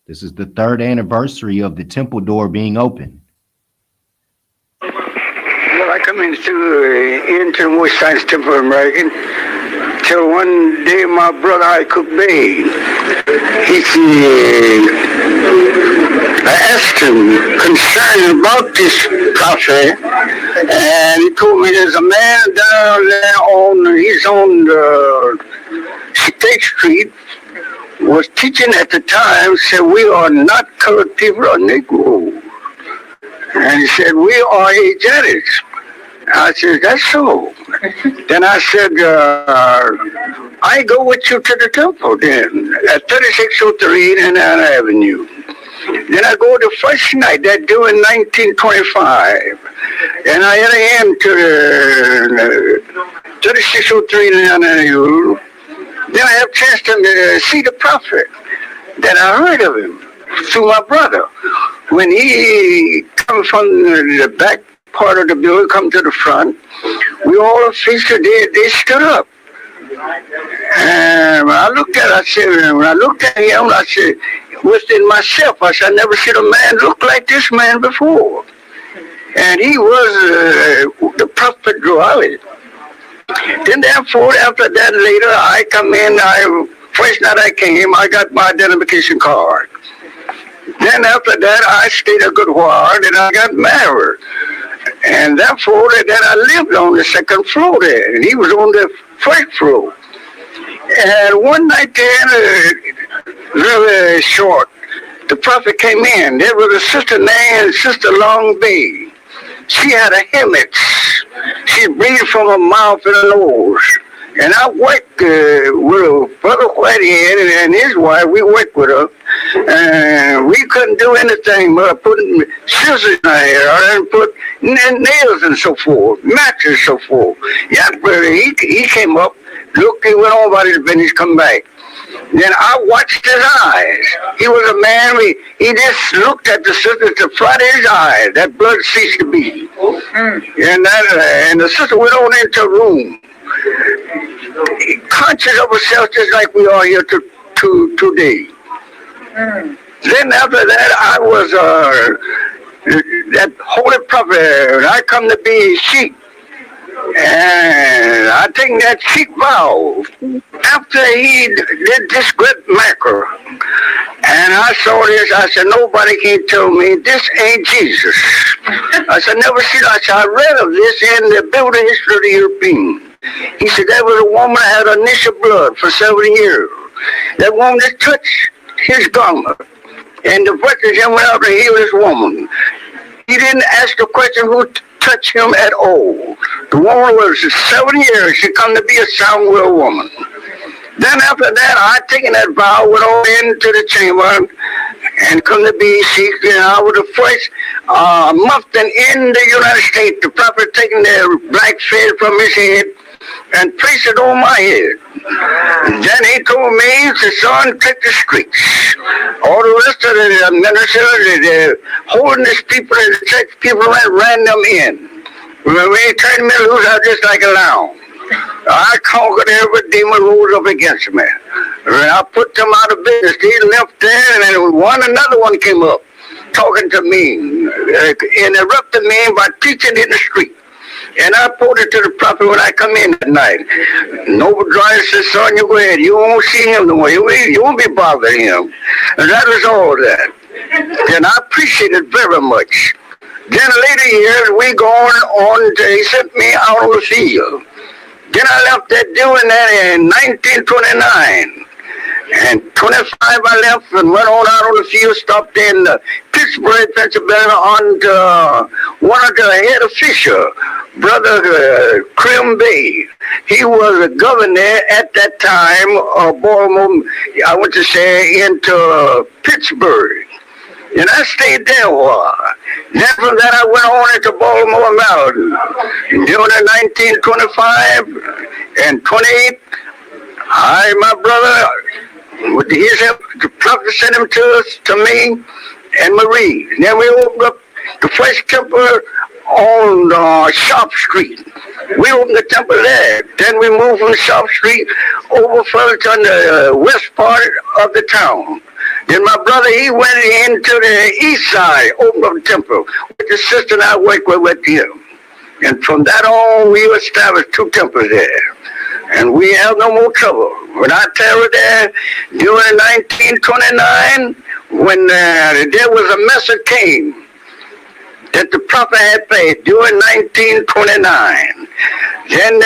This is the third anniversary of the temple door being open. Well, I come into the Most Science Temple of American till one day my brother I could Bay. He said, I asked him concerning about this prophet, and he told me there's a man down there he's on the State Street, was teaching at the time, said we are not colored people or Negroes. And he said, we are Asiatics. I said, that's so. Then I said, I go with you to the temple then, at 3603 Indiana Avenue. Then I go the first night, that due in 1925. And I enter into the 3603 Indiana Avenue. Then I have a chance to see the prophet. Then I heard of him through my brother. When he come from the back part of the building, come to the front, we all feasted, they stood up. And when I looked at him, I said, within myself, I said, I never seen a man look like this man before. And he was the prophet Joel. Then therefore, after that later, I come in, first night I came, I got my identification card. Then after that, I stayed a good while, then I got married. And therefore, then I lived on the second floor there, and he was on the first floor. And one night then, really short, the prophet came in. There was a sister named Sister Long Bay. She had a helmet. She breathed from her mouth and her nose. And I worked with Brother Whitehead and his wife. We worked with her. And we couldn't do anything but putting scissors in her hair and put nails and so forth, matches and so forth. Yeah, brother, he came up, looked, he went on about his business, come back. Then I watched his eyes. He was a man, he just looked at the sister to flutter his eyes. That blood ceased to beat. And the sister went on into a room, conscious of herself just like we are here today. Then after that, I was that holy prophet. I come to be a sheep. And I think that sheep vow after he did this great miracle. And I saw this, I said, nobody can tell me this ain't Jesus. I said, never seen it. I said, I read of this in the building history of the European. He said, there was a woman that had initial blood for 7 years. That woman that touched his garment. And the physician went out to heal this woman. He didn't ask the question who touched him at all. The woman was 7 years. She come to be a sound will woman. Then after that, I taken that vow, went on into the chamber and come to be Sikh. And I was the first Mufti in the United States. The prophet taking the black feather from his head and placed it on my head. And then he told me, he said, son, take the streets. All the rest of the ministers, the holiness people and the church people ran them in. When we turned me loose, I was just like a lamb. I conquered every demon rose up against me. And I put them out of business. They left there, and then another one came up, talking to me, interrupted me by preaching in the street. And I reported to the prophet when I come in that night. Noble Dry said, son, you go ahead. You won't see him no more. You won't be bothering him. And that was all that. And I appreciate it very much. Then later years, we going on, he sent me out on the field. Then I left that doing that in 1929. And 25 I left and went on out on the field, stopped in Pittsburgh, Pennsylvania, on one of the head official, Brother Krim Bay. He was a governor at that time of Baltimore, I want to say, into Pittsburgh. And I stayed there a while. Then from that I went on into Baltimore, Maryland. During the 1925 and 28, my brother, with his help, the prophet sent him to me and Marie. Then we opened up the first temple on Sharp Street. We opened the temple there. Then we moved from Sharp Street over further to the west part of the town. Then my brother, he went into the east side, opened up the temple with the sister I worked with him. And from that on, we established 2 temples there. And we have no more trouble. When I tell you there, during 1929, when there was a message came that the prophet had paid during 1929. Then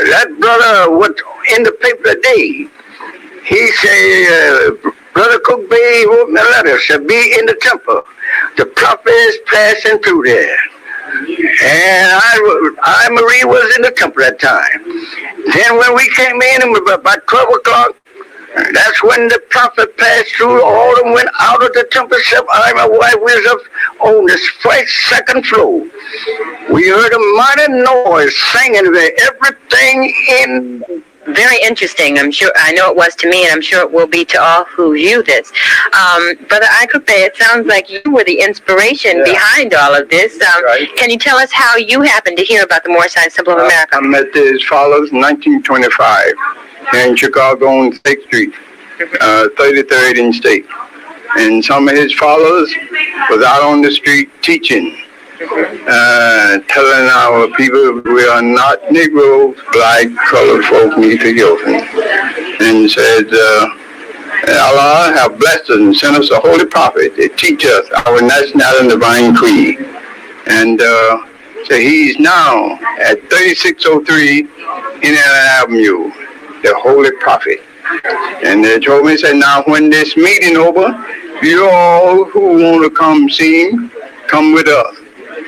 that brother was in the paper today. He said, Brother Cook Bay wrote me a letter, said, be in the temple. The prophet is passing through there. And I, Marie, was in the temple at that time. Then when we came in, about 12 o'clock, that's when the prophet passed through. All of them went out of the temple except I and my wife was up on the second floor. We heard a mighty noise singing there. Everything in... Very interesting. I'm sure, I know it was to me, and I'm sure it will be to all who view this. Brother Ikupe, it sounds like you were the inspiration behind all of this. Right. Can you tell us how you happened to hear about the Moorish Temple of America? I met as follows, 1925, here in Chicago on 6th Street, 33rd and State. And some of his followers was out on the street teaching. Telling our people we are not Negroes, black, colored folk, Ethiopian. And said, Allah have blessed us and sent us a holy prophet to teach us our national and divine creed. And so he's now at 3603 Indiana Avenue, the holy prophet. And they told me, said, now when this meeting over, you all who want to come see him, come with us.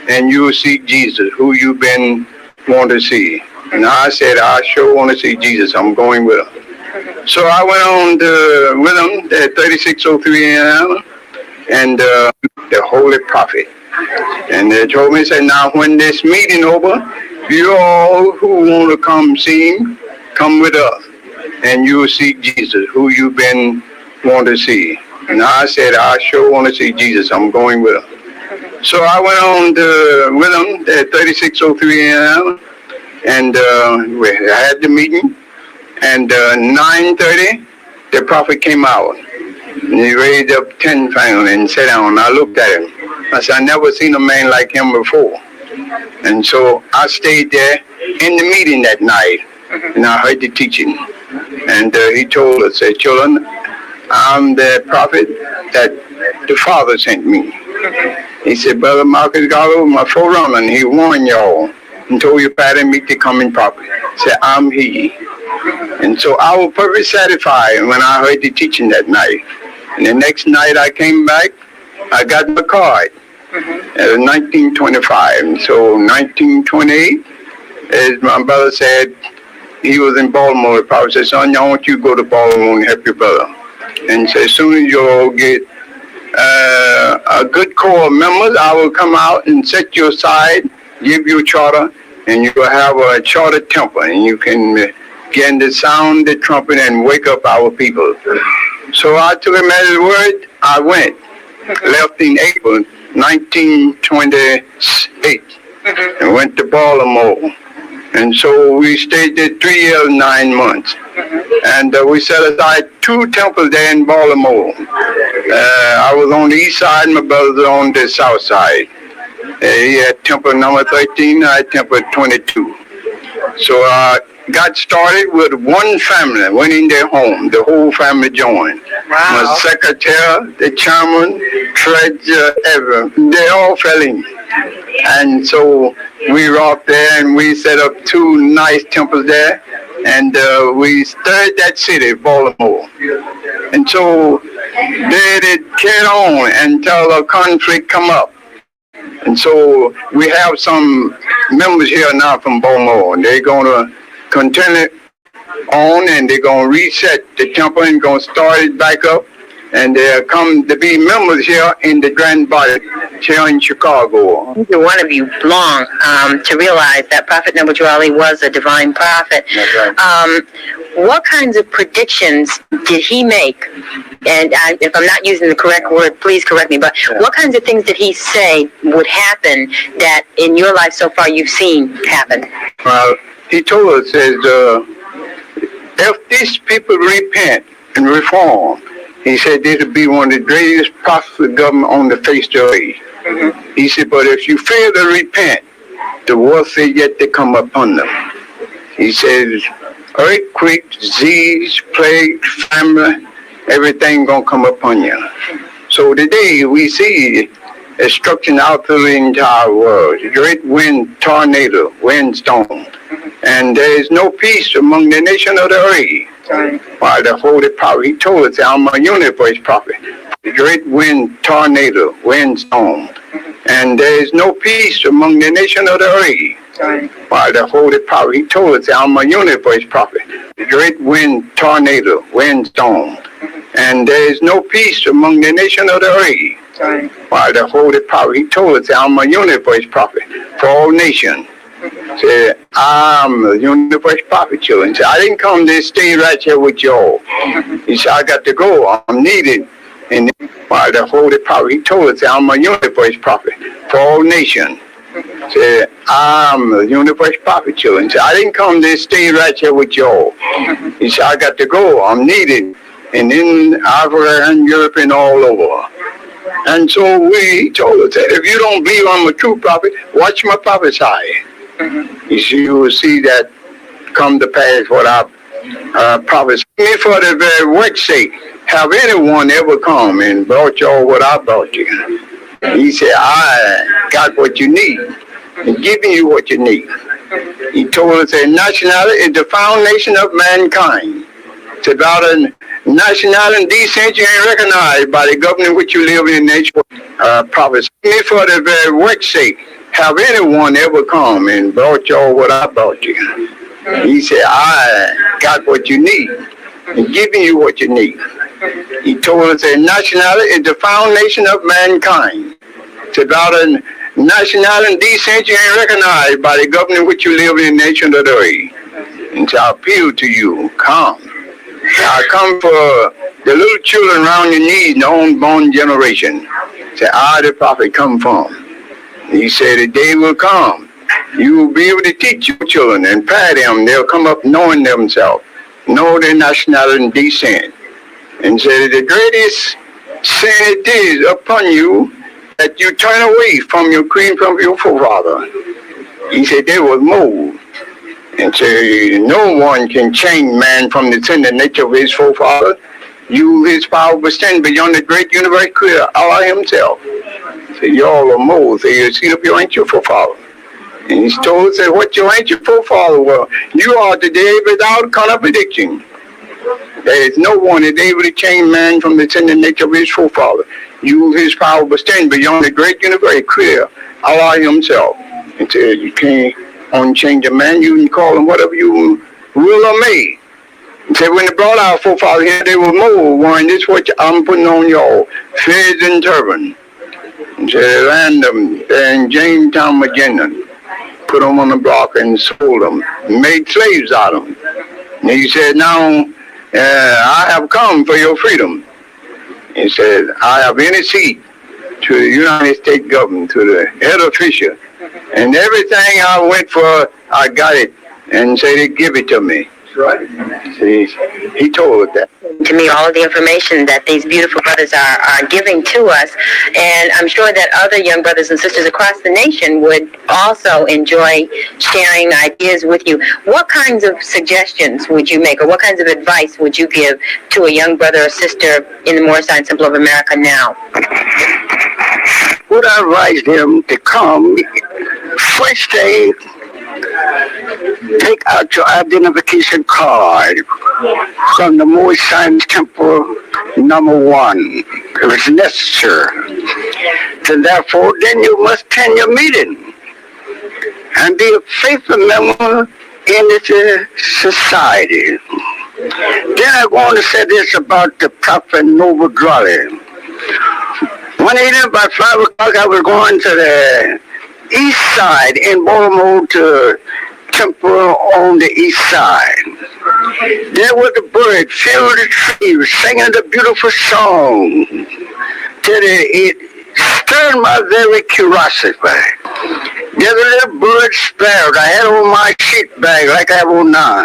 And you'll see Jesus, who you've been wanting to see. And I said, I sure want to see Jesus. I'm going with him. So I went on with him at 3603 Indiana and the Holy Prophet. And they told me, said, now when this meeting over, you all who want to come see him, come with us. And you'll see Jesus, who you've been wanting to see. And I said, I sure want to see Jesus. I'm going with him. So I went on with him at 3603 Indiana, and we had the meeting. And 9:30, the prophet came out. And he raised up 10 fingers and sat down. I looked at him. I said, I never seen a man like him before. And so I stayed there in the meeting that night, and I heard the teaching. And he told us, said, children, I'm the prophet that the Father sent me. He said, Brother Marcus got over my forerunner, and he warned y'all and told you Pat me to come in properly. He said, I'm he. And so I was perfectly satisfied when I heard the teaching that night. And the next night I came back, I got my card. It was 1925. And so 1928, as my brother said, he was in Baltimore. The prophet said, son, I want you to go to Baltimore and help your brother. And so as soon as you all get a good core of members, I will come out and set you aside, give you a charter, and you will have a charter temple, and you can begin to sound the trumpet and wake up our people. So I took him at his word. I went, left in April 1928, and went to Baltimore. And so we stayed there 3 years, 9 months. And we set aside 2 temples there in Baltimore. I was on the east side, my brother was on the south side. He had temple number 13, I had temple 22. So I got started with one family, went in their home. The whole family joined. Wow. My secretary, the chairman, treasurer, everyone, they all fell in. And so we were up there and we set up 2 nice temples there. And we stirred that city, Baltimore. And so they carried on until a conflict come up. And so we have some members here now from Baltimore. And they're going to continue on, and they're going to reset the temple and going to start it back up. and they come to be members here in the Grand Body here in Chicago. Either one of you long to realize that Prophet Noble Ali was a divine prophet. That's right. What kinds of predictions did he make? And if I'm not using the correct word, please correct me, but what kinds of things did he say would happen that in your life so far you've seen happen? Well, he told us, if these people repent and reform, he said this will be one of the greatest prosperous government on the face of the earth. Mm-hmm. He said, but if you fail to repent, the worst is yet to come upon them. He says, earthquake, disease, plague, famine, everything gonna come upon you. So today we see destruction out through the entire world. Great wind, tornado, windstorm. And there is no peace among the nation of the earth. By the Holy Prophet, he told us, I'm a universe prophet. The great wind, tornado, windstorm. And there is no peace among the nation of the earth. By the Holy Prophet, he told us, I'm a universe prophet. The great wind, tornado, windstorm. And there is no peace among the nation of the earth. By the Holy Prophet, he told us, I'm a universe prophet for all nations. Said, I'm a universe prophet, children. Said, I didn't come to stay right here with y'all. He said, I got to go. I'm needed. And by the Holy Prophet, he told us, I'm a universe prophet for all nations. Said, I'm a universe prophet, children. Said, I didn't come to stay right here with y'all. He said, I got to go. I'm needed. And in Africa and Europe and all over. And so he told us that if you don't believe I'm a true prophet, watch my prophesy. You will see that come to pass what I prophesied. Me for the very work's sake, have anyone ever come and brought y'all what I brought you? He said, I got what you need and giving you what you need. He told us that nationality is the foundation of mankind. It's about a nationality and decency ain't recognized by the government which you live in nature. Prophets. Me for the very work's sake, have anyone ever come and brought y'all what I brought you? He said, I got what you need and giving you what you need. He told us that nationality is the foundation of mankind. It's about a nationality and decency ain't recognized by the government which you live in the nation of the earth. And so I appeal to you, come. I come for the little children around your knees, the unborn generation. Say, I, the prophet, come from. He said, the day will come. You will be able to teach your children and prepare them. They'll come up knowing themselves, know their nationality and descent. And said, the greatest sin it is upon you that you turn away from your creed, from your forefather. He said, they will move. And say, no one can change man from the sin and nature of his forefather. You, his power, will stand beyond the great universe creator, Allah himself. So y'all are moles. So you see up your ancient forefather. And he's told us that what your ancient forefather was, you are today without contradiction. There is no one that is able to change man from the sin and nature of his forefather. You, his power, will stand beyond the great universe creator, Allah himself. And so you can't unchange a man, you can call him whatever you will or may. And say, when they brought our forefathers here, they were mold, wearing this what I'm putting on y'all, fez and turban. And so they landed them there in Jamestown, Virginia, put them on the block and sold them, made slaves out of them. And he said, now, I have come for your freedom. He said, I have any seat to the United States government, to the head official. And everything I went for, I got it. And said, they give it to me. Right. See, he told us that. To me, all of the information that these beautiful brothers are giving to us, and I'm sure that other young brothers and sisters across the nation would also enjoy sharing ideas with you. What kinds of suggestions would you make, or what kinds of advice would you give to a young brother or sister in the Moorish Science Temple of America now? Would I advise them to come first day? Take out your identification card from the Moorish Science Temple #1. It was necessary. So therefore, then you must attend your meeting and be a faithful member in this society. Then I want to say this about the prophet Noble Drawley. One evening about 5 o'clock, I was going to the east side in Baltimore to temple on the east side. There was a bird filled the trees, singing the beautiful song. Till it stirred my very curiosity. There's a little bird sparrow I had on my sheet bag like I have on now.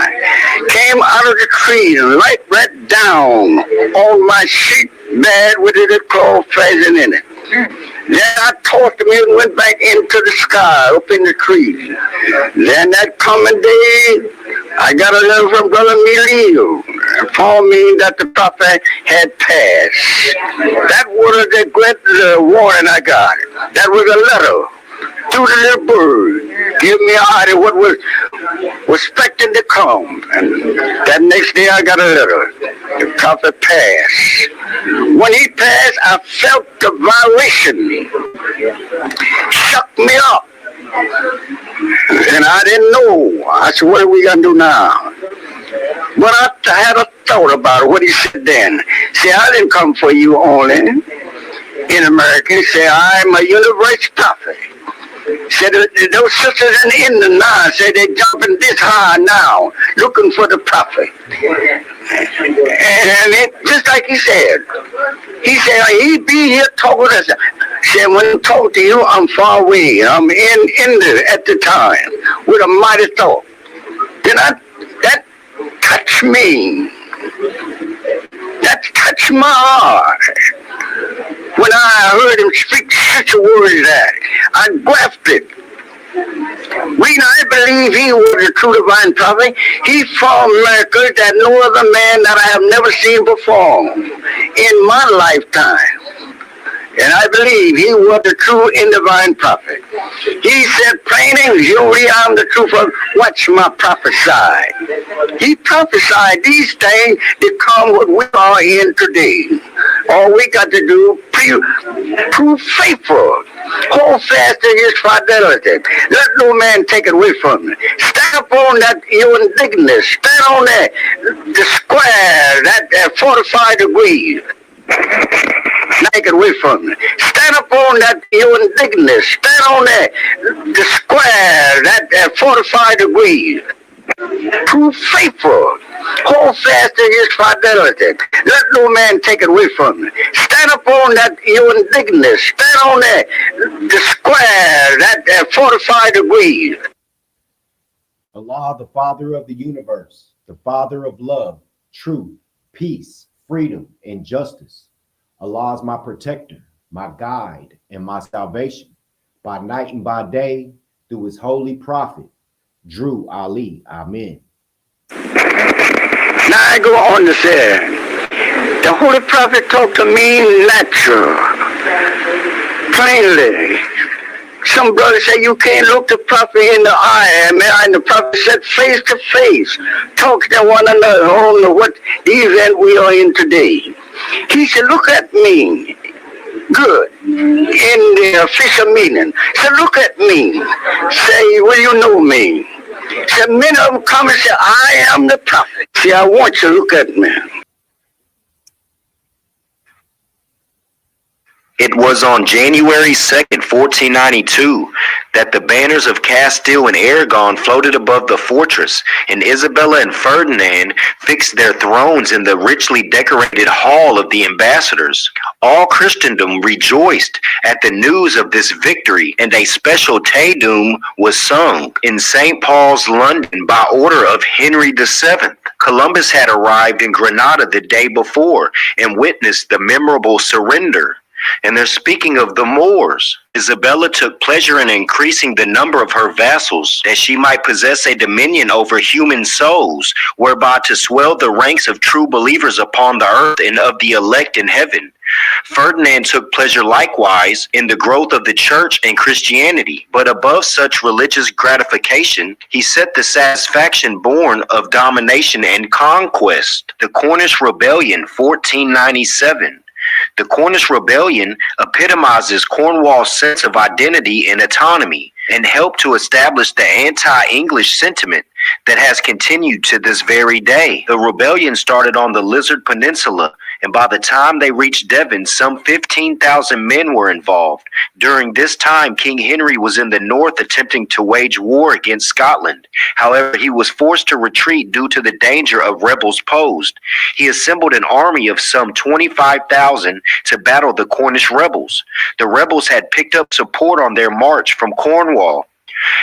Came out of the tree and right down on my sheet bag with a little claw pheasant in it. Then I tossed him and went back into the sky up in the trees. Then that coming day, I got a letter from Brother Melio informed me that the prophet had passed. That was the great warning I got. That was a letter to the little bird. Give me an idea what was expecting to come. And that next day I got a letter. The prophet passed. When he passed, I felt the vibration. Shook me up. And I didn't know. I said, what are we going to do now? But I had a thought about what he said then. See, I didn't come for you only in America. He said, I'm a universal prophet. Said those sisters in the now said they're jumping this high now, looking for the prophet. And it, just like he said he be here talking to us. Said when I talk to you, I'm far away. I'm in there at the time with a mighty thought. Then that touched me. That touched my heart. When I heard him speak such a word as that, I grasped it. I believe he was a true divine prophet. He formed miracles that no other man that I have never seen perform in my lifetime. And I believe he was the true and divine prophet. He said, plain English, I'm the truth of watch my prophesy. He prophesied these things to come what we are in today. All we got to do, prove faithful. Hold fast to his fidelity. Let no man take it away from you. Stand up on that your indignance. Stand on that the square, that 45 degrees. Take it away from you. Stand up on that your indignance. Stand on that the square, that 45 degrees. Prove faithful. Hold fast to his fidelity. Let no man take it away from you. Stand up on that your indignance. Stand on that the square, that 45 degrees. Allah, the Father of the universe, the Father of love, truth, peace, freedom, and justice. Allah is my protector, my guide, and my salvation, by night and by day, through his holy prophet, Drew Ali. Amen. Now I go on to say, the Holy Prophet talked to me natural, plainly. Some brothers say you can't look the prophet in the eye, and the prophet said face to face, talk to one another on what event we are in today. He said, look at me, good, in the official meeting. Said, look at me. Say, will you know me? Said, many of them come and say, I am the prophet. See, I want you to look at me. It was on January 2nd, 1492, that the banners of Castile and Aragon floated above the fortress, and Isabella and Ferdinand fixed their thrones in the richly decorated hall of the ambassadors. All Christendom rejoiced at the news of this victory, and a special Te Deum was sung in St. Paul's, London, by order of Henry VII. Columbus had arrived in Granada the day before and witnessed the memorable surrender. And they're speaking of the Moors. Isabella took pleasure in increasing the number of her vassals, that she might possess a dominion over human souls, whereby to swell the ranks of true believers upon the earth and of the elect in heaven. Ferdinand took pleasure likewise in the growth of the church and Christianity, but above such religious gratification, he set the satisfaction born of domination and conquest. The Cornish Rebellion, 1497. The Cornish Rebellion epitomizes Cornwall's sense of identity and autonomy. and helped to establish the anti-English sentiment that has continued to this very day. The rebellion started on the Lizard Peninsula, and by the time they reached Devon, some 15,000 men were involved. During this time, King Henry was in the north attempting to wage war against Scotland. However, he was forced to retreat due to the danger of rebels posed. He assembled an army of some 25,000 to battle the Cornish rebels. The rebels had picked up support on their march from Cornwall.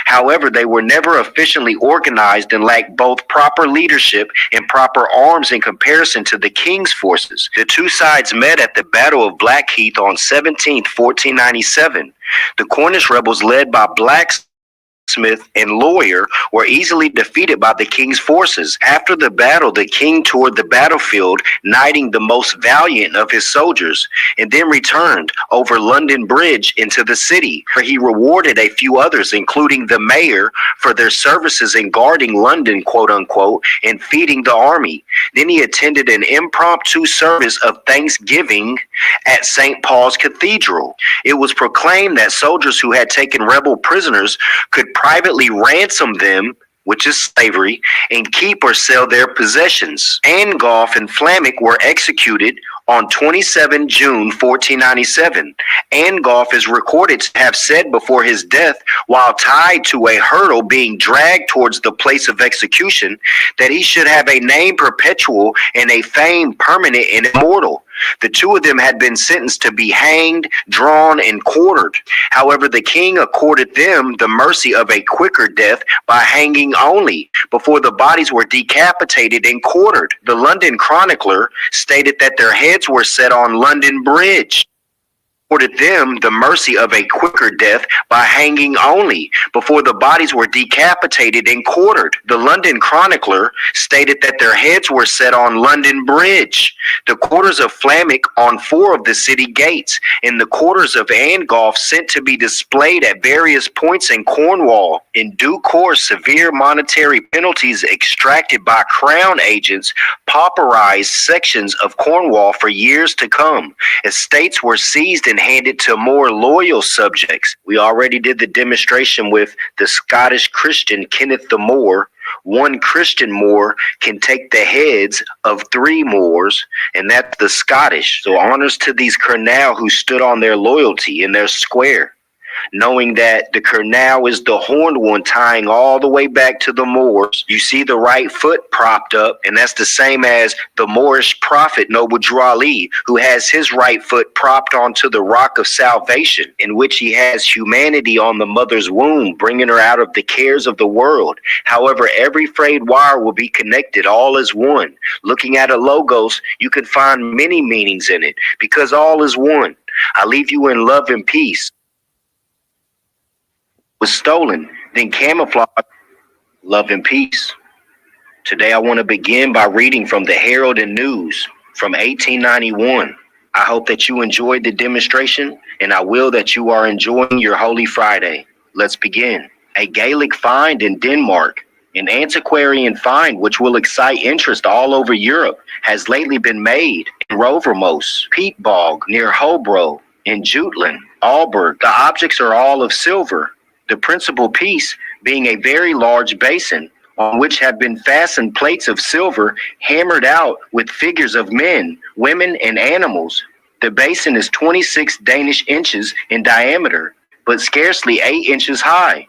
However, they were never officially organized and lacked both proper leadership and proper arms in comparison to the king's forces. The two sides met at the Battle of Blackheath on 17th, 1497. The Cornish rebels, led by Blacksmith and Lawyer, were easily defeated by the king's forces. After the battle, the king toured the battlefield, knighting the most valiant of his soldiers, and then returned over London Bridge into the city, where he rewarded a few others, including the mayor, for their services in guarding London, quote unquote, and feeding the army. Then he attended an impromptu service of Thanksgiving at St. Paul's Cathedral. It was proclaimed that soldiers who had taken rebel prisoners could privately ransom them, which is slavery, and keep or sell their possessions. Angulf and Flammock were executed on 27 June 1497. Angulf is recorded to have said before his death, while tied to a hurdle being dragged towards the place of execution, that he should have a name perpetual and a fame permanent and immortal. The two of them had been sentenced to be hanged, drawn, and quartered. However, the king accorded them the mercy of a quicker death by hanging only, before the bodies were decapitated and quartered. The London Chronicler stated that their heads were set on London Bridge. Accorded them the mercy of a quicker death by hanging only, before the bodies were decapitated and quartered. The London Chronicler stated that their heads were set on London Bridge, the quarters of Flammock on 4 of the city gates, and the quarters of Angulf sent to be displayed at various points in Cornwall. In due course, severe monetary penalties extracted by crown agents pauperized sections of Cornwall for years to come. Estates were seized and handed to more loyal subjects. We already did the demonstration with the Scottish Christian Kenneth the Moor. One Christian Moor can take the heads of 3 Moors, and that's the Scottish. So honors to these Cernau who stood on their loyalty in their square, knowing that the Cernau is the horned one tying all the way back to the Moors. You see the right foot propped up, and that's the same as the Moorish prophet Noble Drew Ali, who has his right foot propped onto the rock of salvation, in which he has humanity on the mother's womb, bringing her out of the cares of the world. However, every frayed wire will be connected, all is one. Looking at a logos, you can find many meanings in it, because all is one. I leave you in love and peace. Was stolen, then camouflaged, love and peace. Today I want to begin by reading from the Herald and News from 1891. I hope that you enjoyed the demonstration, and I will that you are enjoying your Holy Friday. Let's begin. A Gaelic find in Denmark. An antiquarian find which will excite interest all over Europe has lately been made in Rovermose, Peat Bog near Hobro, in Jutland, Aalborg. The objects are all of silver, the principal piece being a very large basin on which have been fastened plates of silver hammered out with figures of men, women, and animals. The basin is 26 Danish inches in diameter, but scarcely 8 inches high.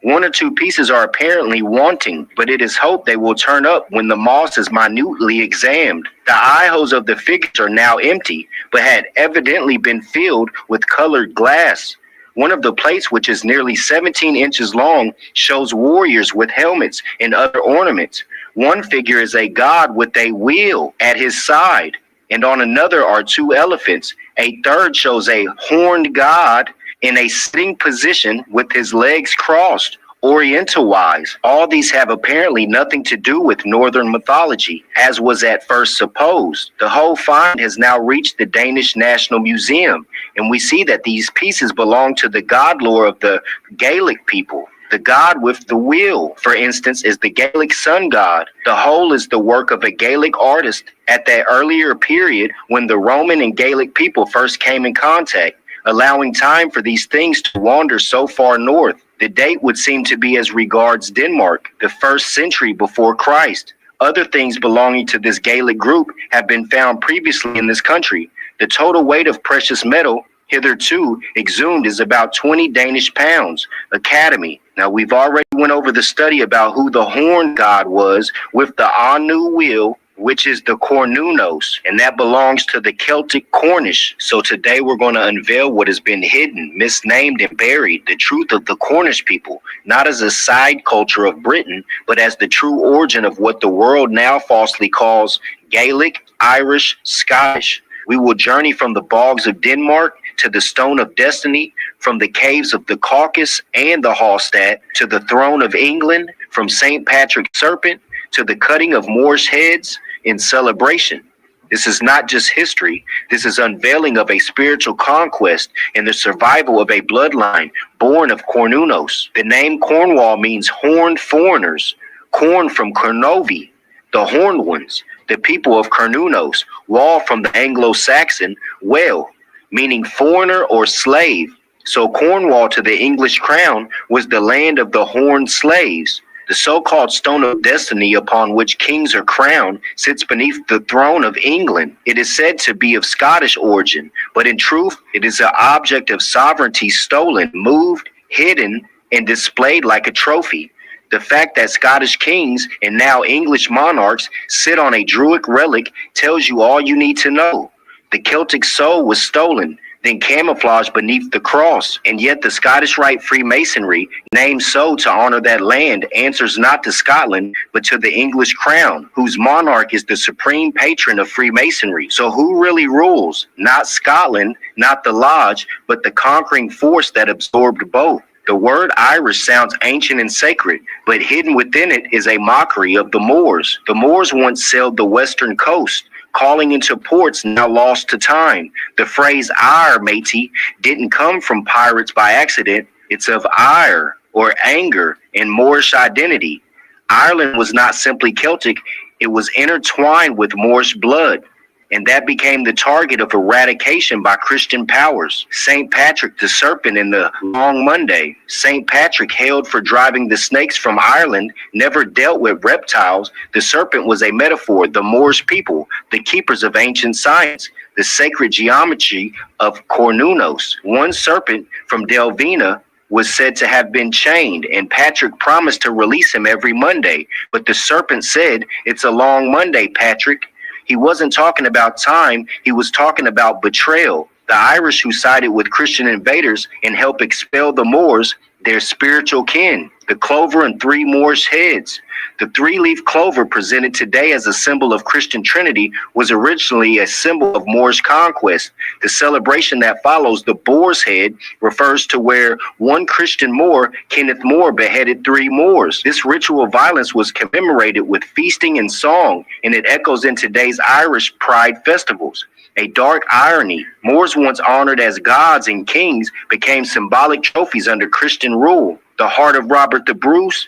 1 or 2 pieces are apparently wanting, but it is hoped they will turn up when the moss is minutely examined. The eye holes of the figures are now empty, but had evidently been filled with colored glass. One of the plates, which is nearly 17 inches long, shows warriors with helmets and other ornaments. One figure is a god with a wheel at his side, and on another are 2 elephants. A third shows a horned god in a sitting position with his legs crossed, Oriental-wise. All these have apparently nothing to do with Northern mythology, as was at first supposed. The whole find has now reached the Danish National Museum, and we see that these pieces belong to the god lore of the Gaelic people. The god with the wheel, for instance, is the Gaelic sun god. The whole is the work of a Gaelic artist at that earlier period when the Roman and Gaelic people first came in contact, allowing time for these things to wander so far north. The date would seem to be as regards Denmark, the 1st century before Christ. Other things belonging to this Gaelic group have been found previously in this country. The total weight of precious metal hitherto exhumed is about 20 Danish pounds. Academy. Now, we've already went over the study about who the horn god was with the Anu wheel, which is the Cornunos, and that belongs to the Celtic Cornish. So today we're going to unveil what has been hidden, misnamed, and buried, the truth of the Cornish people, not as a side culture of Britain, but as the true origin of what the world now falsely calls Gaelic, Irish, Scottish. We will journey from the bogs of Denmark to the Stone of Destiny, from the caves of the Caucasus and the Hallstatt to the throne of England, from St. Patrick's serpent to the cutting of Moorish heads in celebration. This is not just history. This is unveiling of a spiritual conquest and the survival of a bloodline born of Cornunos. The name Cornwall means horned foreigners, corn from Cornovi, the horned ones, the people of Cornunos, wall from the Anglo-Saxon wale, meaning foreigner or slave. So Cornwall to the English crown was the land of the horned slaves. The so-called Stone of Destiny upon which kings are crowned sits beneath the throne of England. It is said to be of Scottish origin, but in truth, it is an object of sovereignty stolen, moved, hidden, and displayed like a trophy. The fact that Scottish kings and now English monarchs sit on a Druidic relic tells you all you need to know. The Celtic soul was stolen, then camouflaged beneath the cross, and yet the Scottish Rite Freemasonry, named so to honor that land, answers not to Scotland, but to the English crown, whose monarch is the supreme patron of Freemasonry. So who really rules? Not Scotland, not the Lodge, but the conquering force that absorbed both. The word Irish sounds ancient and sacred, but hidden within it is a mockery of the Moors. The Moors once sailed the western coast, calling into ports now lost to time. The phrase "ire, matey" didn't come from pirates by accident. It's of ire, or anger, and Moorish identity. Ireland was not simply Celtic, it was intertwined with Moorish blood, and that became the target of eradication by Christian powers. St. Patrick the serpent in the Long Monday. St. Patrick, hailed for driving the snakes from Ireland, never dealt with reptiles. The serpent was a metaphor, the Moorish people, the keepers of ancient science, the sacred geometry of Cornunos. One serpent from Delvina was said to have been chained, and Patrick promised to release him every Monday. But the serpent said, "It's a long Monday, Patrick." He wasn't talking about time, he was talking about betrayal. The Irish who sided with Christian invaders and helped expel the Moors, their spiritual kin, the clover and 3 Moorish heads. The 3-leaf clover presented today as a symbol of Christian Trinity was originally a symbol of Moorish conquest. The celebration that follows, the boar's head, refers to where one Christian Moor, Kenneth More, beheaded 3 Moors. This ritual violence was commemorated with feasting and song, and it echoes in today's Irish pride festivals. A dark irony. Moors, once honored as gods and kings, became symbolic trophies under Christian rule. The heart of Robert the Bruce,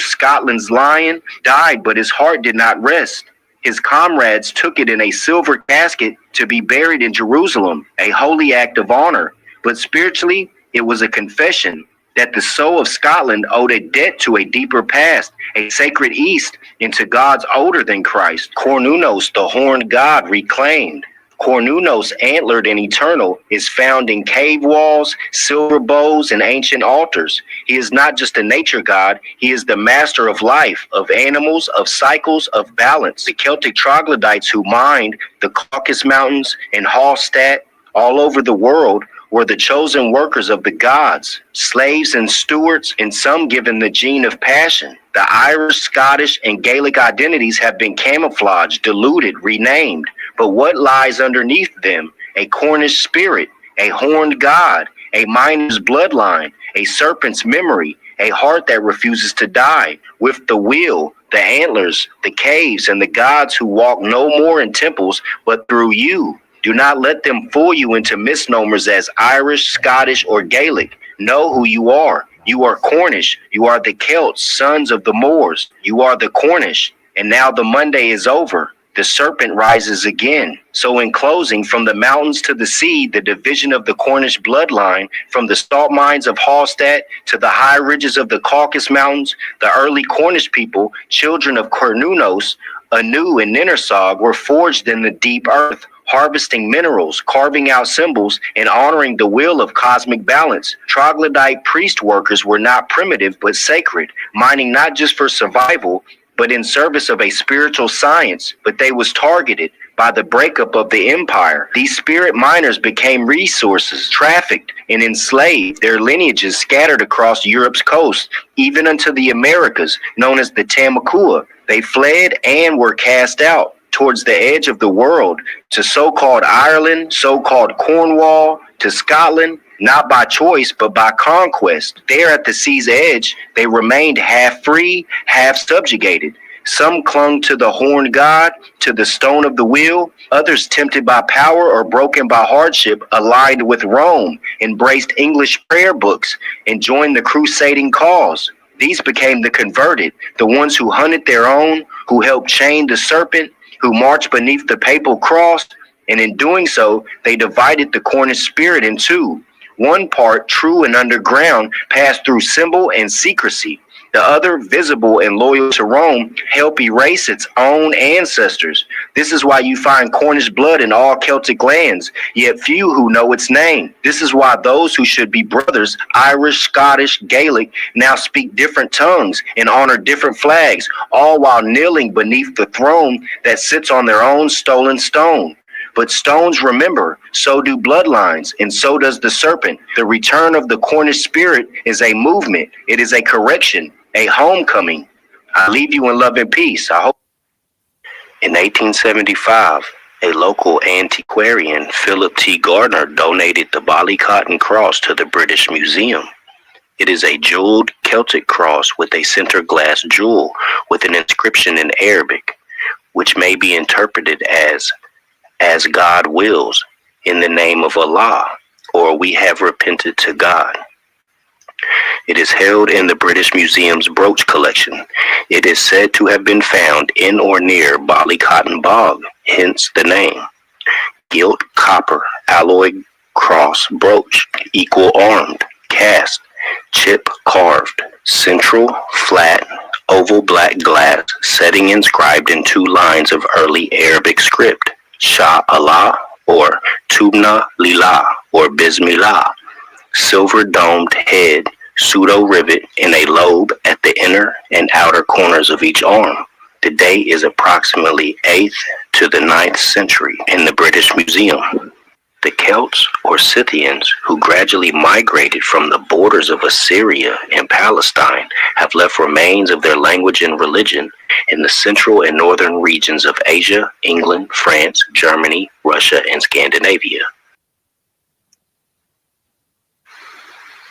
Scotland's lion, died, but his heart did not rest. His comrades took it in a silver casket to be buried in Jerusalem, a holy act of honor. But spiritually, it was a confession that the soul of Scotland owed a debt to a deeper past, a sacred east, and to gods older than Christ. Cornunos, the horned god, reclaimed. Cornunos, antlered and eternal, is found in cave walls, silver bows, and ancient altars. He is not just a nature god, he is the master of life, of animals, of cycles, of balance. The Celtic troglodytes who mined the Caucasus Mountains and Hallstatt all over the world were the chosen workers of the gods, slaves and stewards, and some given the gene of passion. The Irish, Scottish, and Gaelic identities have been camouflaged, diluted, renamed. But what lies underneath them? A Cornish spirit, a horned god, a miner's bloodline, a serpent's memory, a heart that refuses to die. With the wheel, the antlers, the caves, and the gods who walk no more in temples, but through you. Do not let them fool you into misnomers as Irish, Scottish, or Gaelic. Know who you are. You are Cornish. You are the Celts, sons of the Moors. You are the Cornish. And now the Monday is over. the serpent rises again. So in closing, from the mountains to the sea, the division of the Cornish bloodline, from the salt mines of Hallstatt to the high ridges of the Caucasus Mountains, the early Cornish people, children of Cernunnos, Anu and Ninhursag, were forged in the deep earth, harvesting minerals, carving out symbols, and honoring the will of cosmic balance. Troglodyte priest workers were not primitive but sacred, mining not just for survival, but in service of a spiritual science. But they was targeted by the breakup of the empire. These spirit miners became resources, trafficked and enslaved, their lineages scattered across Europe's coast, even unto the Americas, known as the Tamakua. They fled and were cast out towards the edge of the world, to so-called Ireland, so-called Cornwall, to Scotland, not by choice, but by conquest. There at the sea's edge, they remained half free, half subjugated. Some clung to the horned god, to the stone of the wheel. Others, tempted by power or broken by hardship, aligned with Rome, embraced English prayer books, and joined the crusading cause. These became the converted, the ones who hunted their own, who helped chain the serpent, who marched beneath the papal cross, and in doing so, they divided the Cornish spirit in two. One part, true and underground, passed through symbol and secrecy. The other, visible and loyal to Rome, helped erase its own ancestors. This is why you find Cornish blood in all Celtic lands, yet few who know its name. This is why those who should be brothers, Irish, Scottish, Gaelic, now speak different tongues and honor different flags, all while kneeling beneath the throne that sits on their own stolen stone. But stones remember, so do bloodlines, and so does the serpent. The return of the Cornish spirit is a movement. It is a correction, a homecoming. I leave you in love and peace. I hope. In 1875, a local antiquarian, Philip T. Gardner, donated the Ballycotton cross to the British Museum. It is a jeweled Celtic cross with a center glass jewel with an inscription in Arabic, which may be interpreted as God wills, in the name of Allah, or we have repented to God. It is held in the British Museum's brooch collection. It is said to have been found in or near Ballycotton Bog, hence the name. Gilt copper alloy cross brooch, equal armed, cast, chip carved, central, flat, oval black glass, setting inscribed in two lines of early Arabic script. Shah Allah or Tubna Lillah or Bismillah. Silver domed head, pseudo rivet in a lobe at the inner and outer corners of each arm. The date is approximately 8th to the 9th century in the British Museum. The Celts or Scythians, who gradually migrated from the borders of Assyria and Palestine, have left remains of their language and religion in the central and northern regions of Asia, England, France, Germany, Russia, and Scandinavia.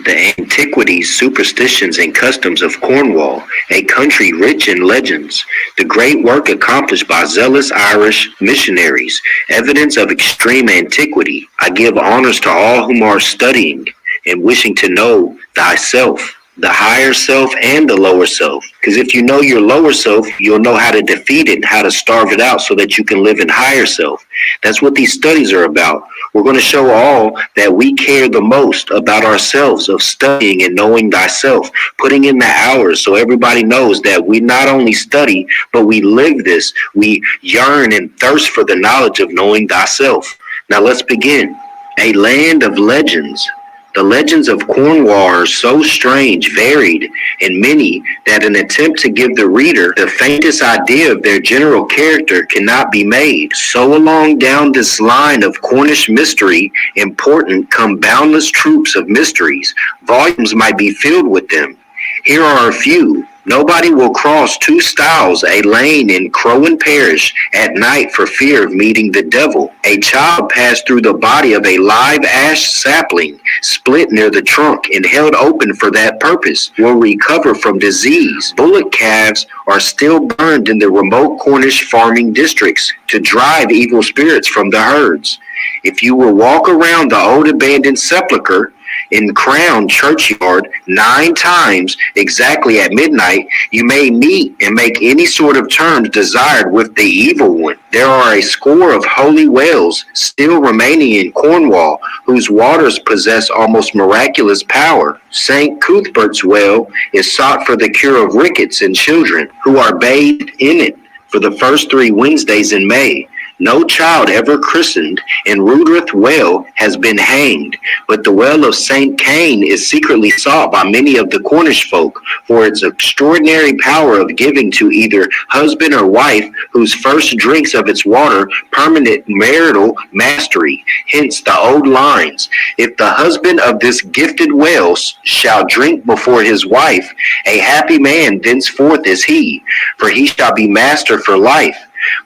The antiquities, superstitions, and customs of Cornwall, a country rich in legends. The great work accomplished by zealous Irish missionaries, evidence of extreme antiquity. I give honors to all whom are studying and wishing to know thyself, the higher self and the lower self. Because if you know your lower self, you'll know how to defeat it, how to starve it out so that you can live in higher self. That's what these studies are about. We're going to show all that we care the most about ourselves, of studying and knowing thyself, putting in the hours so everybody knows that we not only study, but we live this. We yearn and thirst for the knowledge of knowing thyself. Now let's begin. A land of legends. The legends of Cornwall are so strange, varied, and many that an attempt to give the reader the faintest idea of their general character cannot be made. So along down this line of Cornish mystery, important come boundless troops of mysteries. Volumes might be filled with them. Here are a few. Nobody will cross 2 stiles, a lane in Crowan Parish at night for fear of meeting the devil. A child passed through the body of a live ash sapling, split near the trunk and held open for that purpose, will recover from disease. Bullock calves are still burned in the remote Cornish farming districts to drive evil spirits from the herds. If you will walk around the old abandoned sepulchre, in Crown Churchyard 9 times exactly at midnight, you may meet and make any sort of terms desired with the evil one. There are a score of holy wells still remaining in Cornwall, whose waters possess almost miraculous power. St. Cuthbert's well is sought for the cure of rickets in children who are bathed in it for the first 3 Wednesdays in May. No child ever christened in Rudreth Well has been hanged, but the well of St. Cain is secretly sought by many of the Cornish folk for its extraordinary power of giving to either husband or wife whose first drinks of its water permanent marital mastery. Hence the old lines, if the husband of this gifted well shall drink before his wife, a happy man thenceforth is he, for he shall be master for life.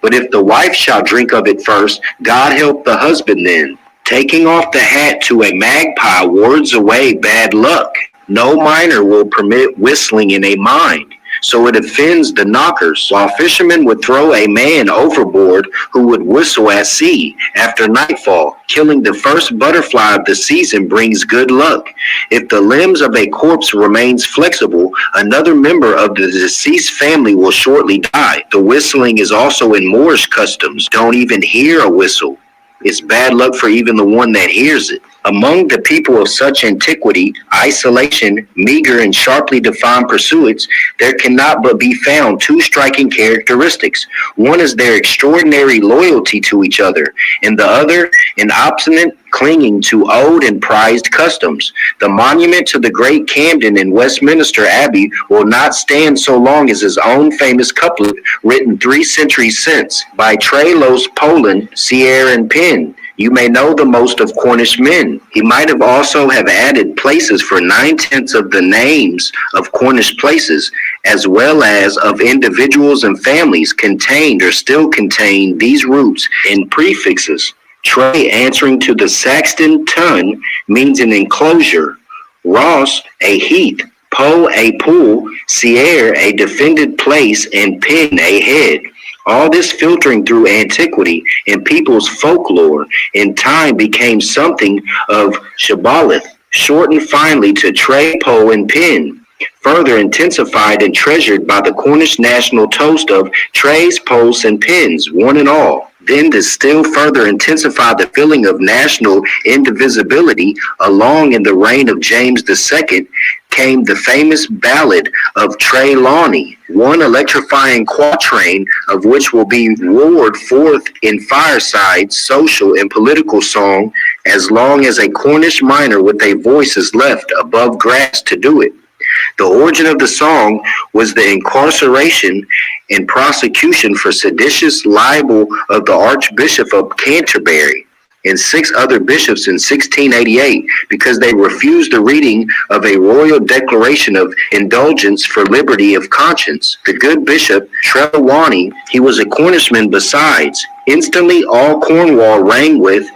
But if the wife shall drink of it first, God help the husband then. Taking off the hat to a magpie wards away bad luck. No miner will permit whistling in a mine, so it offends the knockers, while fishermen would throw a man overboard who would whistle at sea after nightfall. Killing the first butterfly of the season brings good luck. If the limbs of a corpse remains flexible, another member of the deceased family will shortly die. The whistling is also in Moorish customs. Don't even hear a whistle. It's bad luck for even the one that hears it. Among the people of such antiquity, isolation, meager and sharply defined pursuits, there cannot but be found 2 striking characteristics. One is their extraordinary loyalty to each other, and the other an obstinate clinging to old and prized customs. The monument to the great Camden in Westminster Abbey will not stand so long as his own famous couplet written 3 centuries since by Trelos Poland, Sierre and Penn. You may know the most of Cornish men. He might have also have added places for 9/10 of the names of Cornish places, as well as of individuals and families contained or still contain these roots in prefixes. Trey, answering to the Saxon ton, means an enclosure. Ross, a heath. Po, a pool. Sierre, a defended place. And Penn, a head. All this filtering through antiquity and people's folklore in time became something of shibboleth, shortened finally to Trey, Po, and Penn, further intensified and treasured by the Cornish national toast of Treys, Pos, and Pens, one and all. Then to still further intensify the feeling of national indivisibility, along in the reign of James II, came the famous ballad of Trelawney, one electrifying quatrain of which will be roared forth in fireside, social, and political song as long as a Cornish miner with a voice is left above grass to do it. The origin of the song was the incarceration and prosecution for seditious libel of the Archbishop of Canterbury and 6 other bishops in 1688 because they refused the reading of a royal declaration of indulgence for liberty of conscience. The good bishop Trelawney, he was a Cornishman besides. Instantly all Cornwall rang with,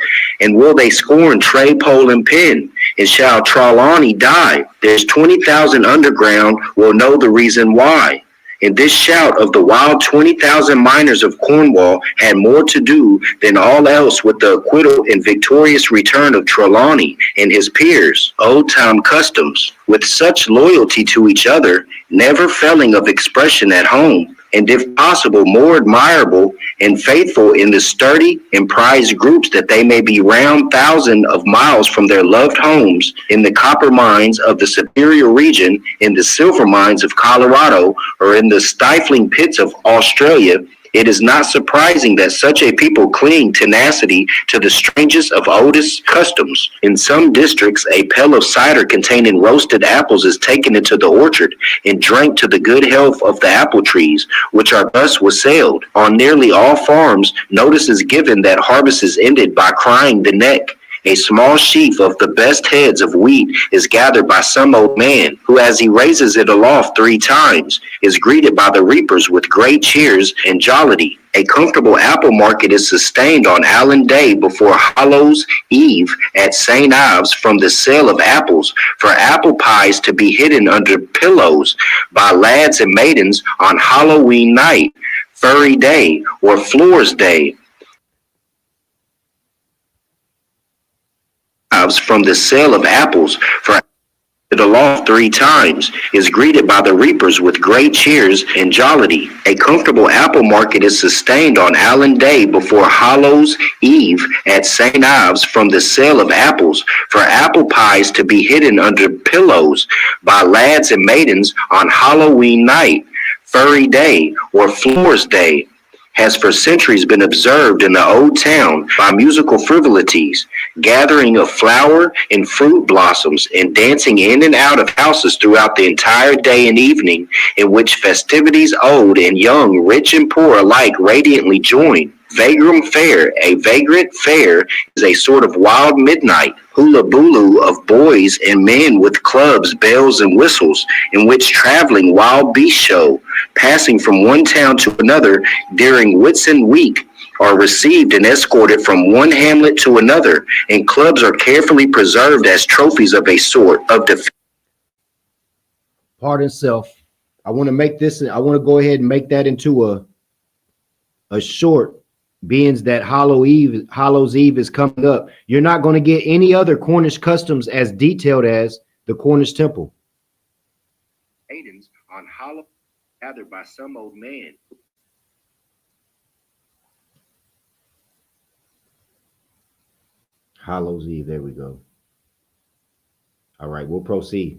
and will they scorn Trey, Pole, and Penn? And shall Trelawney die? There's 20,000 underground will know the reason why. And this shout of the wild 20,000 miners of Cornwall had more to do than all else with the acquittal and victorious return of Trelawney and his peers. Old-time customs, with such loyalty to each other, never failing of expression at home, and if possible more admirable and faithful in the sturdy and prized groups that they may be round thousands of miles from their loved homes in the copper mines of the Superior region, in the silver mines of Colorado, or in the stifling pits of Australia. It is not surprising that such a people cling tenacity to the strangest of oldest customs. In some districts, a pail of cider containing roasted apples is taken into the orchard and drank to the good health of the apple trees, which are thus wassailed. On nearly all farms, notice is given that harvest is ended by crying the neck. A small sheaf of the best heads of wheat is gathered by some old man, who as he raises it aloft 3 times, is greeted by the reapers with great cheers and jollity. A comfortable apple market is sustained on Allen Day before Hallows Eve at St. Ives from the sale of apples, for apple pies to be hidden under pillows by lads and maidens on Halloween night, Furry Day, or Floor's Day. Ives from the sale of apples, for it aloft 3 times, is greeted by the reapers with great cheers and jollity. A comfortable apple market is sustained on Allen Day before Hallows Eve at St. Ives from the sale of apples, for apple pies to be hidden under pillows by lads and maidens on Halloween night. Furry Day or Floors Day has for centuries been observed in the old town by musical frivolities, gathering of flower and fruit blossoms and dancing in and out of houses throughout the entire day and evening, in which festivities old and young, rich and poor alike radiantly join. Vagrum Fair. A vagrant fair is a sort of wild midnight hula-bulu of boys and men with clubs, bells, and whistles, in which traveling wild beast show, passing from one town to another during Whitsun week, are received and escorted from one hamlet to another, and clubs are carefully preserved as trophies of a sort of defense. Pardon self. I want to go ahead and make that into a short, being that Hallows Eve is coming up. You're not going to get any other Cornish customs as detailed as the Cornish temple. Maidens on Halloween gathered by some old man. Hallows Eve, there we go. All right, we'll proceed.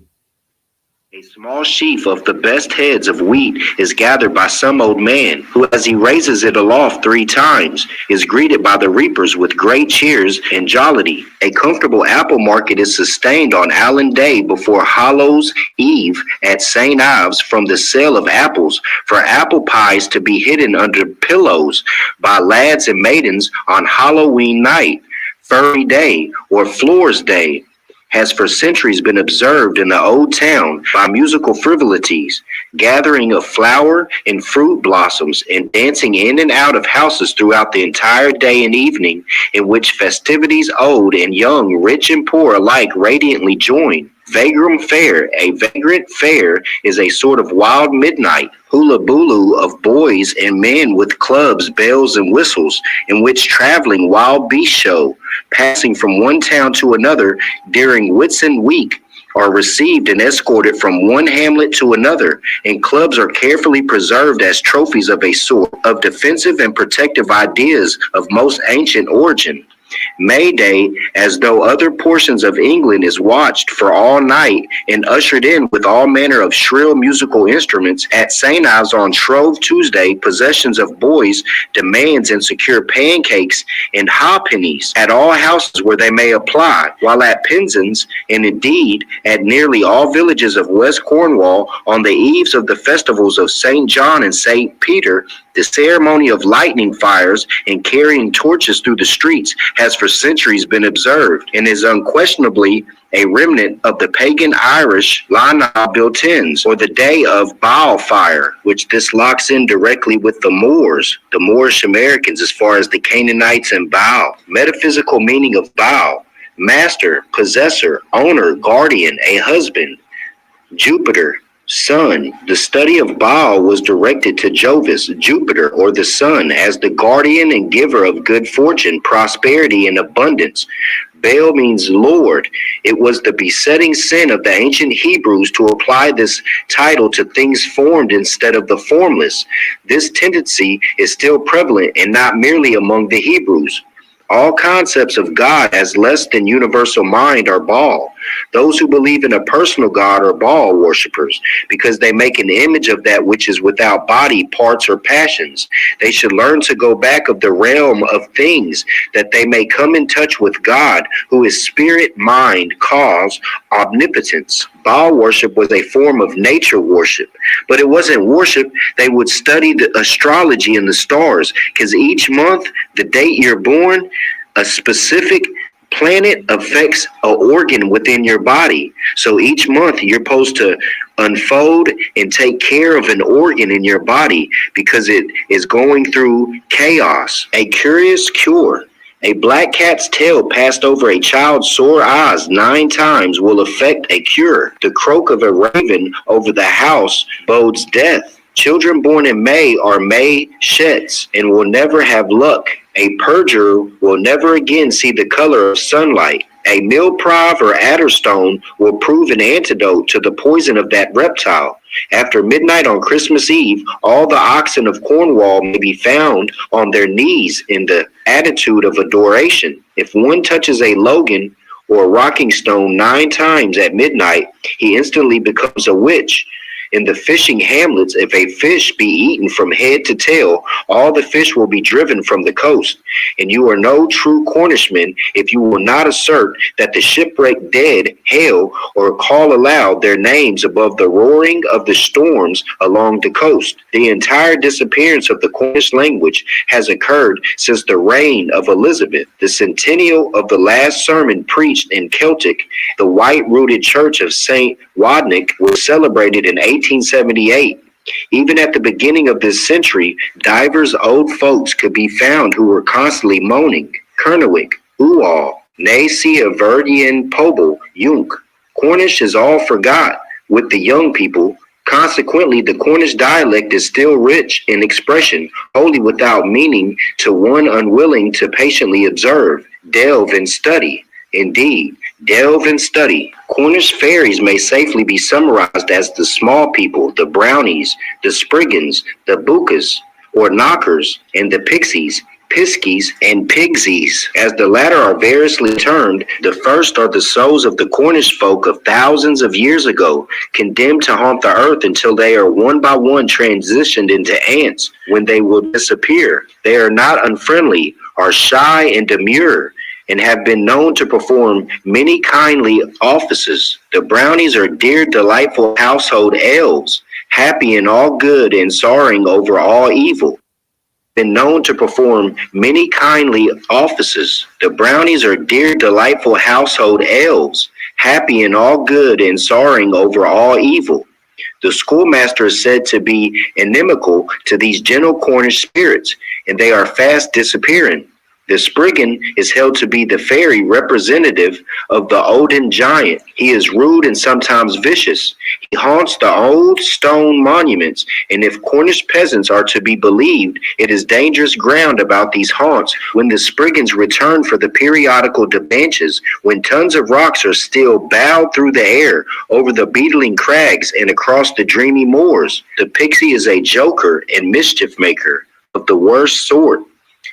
A small sheaf of the best heads of wheat is gathered by some old man, who, as he raises it aloft 3 times, is greeted by the reapers with great cheers and jollity. A comfortable apple market is sustained on Allen Day before Hallows Eve at St. Ives from the sale of apples, for apple pies to be hidden under pillows by lads and maidens on Halloween night. Furry Day or Floors Day has for centuries been observed in the old town by musical frivolities, gathering of flower and fruit blossoms and dancing in and out of houses throughout the entire day and evening, in which festivities old and young, rich and poor alike radiantly join. Vagrum Fair. A vagrant fair is a sort of wild midnight hula-bulu of boys and men with clubs, bells, and whistles, in which traveling wild beast show, passing from one town to another during Whitsun week, are received and escorted from one hamlet to another, and clubs are carefully preserved as trophies of a sort of defensive and protective ideas of most ancient origin. May Day, as though other portions of England is watched for all night and ushered in with all manner of shrill musical instruments. At St. Ives on Shrove Tuesday, possessions of boys demands and secure pancakes and halfpennies at all houses where they may apply, while at Penzance, and indeed at nearly all villages of West Cornwall, on the eves of the festivals of St. John and St. Peter, the ceremony of lighting fires and carrying torches through the streets has for centuries been observed, and is unquestionably a remnant of the pagan Irish Lana Biltins, or the day of Baal fire, which this locks in directly with the Moors, the Moorish Americans, as far as the Canaanites and Baal. Metaphysical meaning of Baal: master, possessor, owner, guardian, a husband. Jupiter, sun. The study of Baal was directed to Jovis, Jupiter, or the sun, as the guardian and giver of good fortune, prosperity, and abundance. Baal means Lord. It was the besetting sin of the ancient Hebrews to apply this title to things formed instead of the formless. This tendency is still prevalent, and not merely among the Hebrews. All concepts of God as less than universal mind are Baal. Those who believe in a personal God are Baal worshippers, because they make an image of that which is without body, parts, or passions. They should learn to go back of the realm of things, that they may come in touch with God, who is spirit, mind, cause, omnipotence. Baal worship was a form of nature worship, but it wasn't worship. They would study the astrology and the stars, because each month, the date you're born, a specific planet affects an organ within your body. So each month you're supposed to unfold and take care of an organ in your body, because it is going through chaos. A curious cure. A black cat's tail passed over a child's sore eyes 9 times will effect a cure. The croak of a raven over the house bodes death. Children born in May are May shets and will never have luck. A perjurer will never again see the color of sunlight. A milprov or adderstone will prove an antidote to the poison of that reptile. After midnight on Christmas Eve, all the oxen of Cornwall may be found on their knees in the attitude of adoration. If one touches a Logan or a rocking stone 9 times at midnight, he instantly becomes a witch. In the fishing hamlets, if a fish be eaten from head to tail, all the fish will be driven from the coast. And you are no true Cornishman if you will not assert that the shipwrecked dead hail or call aloud their names above the roaring of the storms along the coast. The entire disappearance of the Cornish language has occurred since the reign of Elizabeth. The centennial of the last sermon preached in Celtic, the white-rooted church of St. Wadnik, was celebrated in 1878. Even at the beginning of this century, divers old folks could be found who were constantly moaning, Kernewick, Ual, Ne sia verdien pobel, Junk. Cornish is all forgot with the young people. Consequently, the Cornish dialect is still rich in expression, wholly without meaning to one unwilling to patiently observe, delve, and study. Indeed, delve and study. Cornish fairies may safely be summarized as the small people, the brownies, the spriggans, the bukas, or knockers, and the pixies, piskies, and pigsies. As the latter are variously termed, the first are the souls of the Cornish folk of thousands of years ago, condemned to haunt the earth until they are one by one transitioned into ants, when they will disappear. They are not unfriendly, are shy and demure, and have been known to perform many kindly offices. The brownies are dear, delightful household elves, happy in all good and sorrowing over all evil. Been known to perform many kindly offices. The brownies are dear, delightful household elves, happy in all good and sorrowing over all evil. The schoolmaster is said to be inimical to these gentle Cornish spirits, and they are fast disappearing. The spriggan is held to be the fairy representative of the olden giant. He is rude and sometimes vicious. He haunts the old stone monuments, and if Cornish peasants are to be believed, it is dangerous ground about these haunts when the spriggans return for the periodical debauches, when tons of rocks are still bowed through the air over the beetling crags and across the dreamy moors. The pixie is a joker and mischief maker of the worst sort.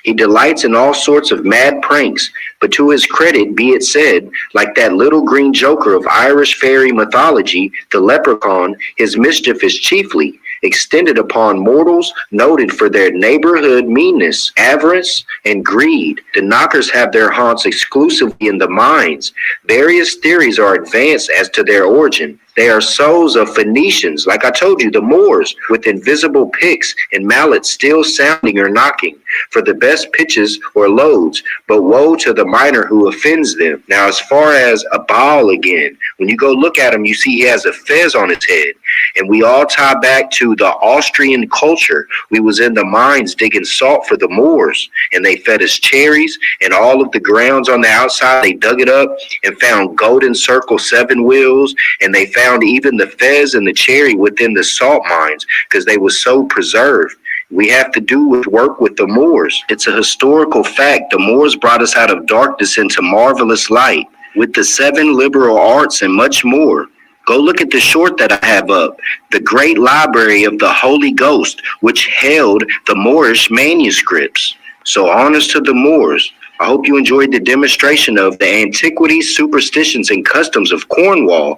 He delights in all sorts of mad pranks, but to his credit be it said, like that little green joker of Irish fairy mythology, the leprechaun, his mischief is chiefly extended upon mortals noted for their neighborhood meanness, avarice, and greed. The knockers have their haunts exclusively in the mines. Various theories are advanced as to their origin. They are souls of Phoenicians, like I told you, the Moors, with invisible picks and mallets still sounding or knocking for the best pitches or loads, but woe to the miner who offends them. Now, as far as a Baal again, when you go look at him, you see he has a fez on his head, and we all tie back to the Austrian culture. We was in the mines digging salt for the Moors, and they fed us cherries, and all of the grounds on the outside, they dug it up and found golden circle 7 wheels, and they found even the fez and the cherry within the salt mines because they were so preserved. We have to do with work with the Moors. It's a historical fact. The Moors brought us out of darkness into marvelous light with the 7 liberal arts and much more. Go look at the short that I have up, the Great Library of the Holy Ghost, which held the Moorish manuscripts. So honors to the Moors. I hope you enjoyed the demonstration of the antiquities, superstitions, and customs of Cornwall.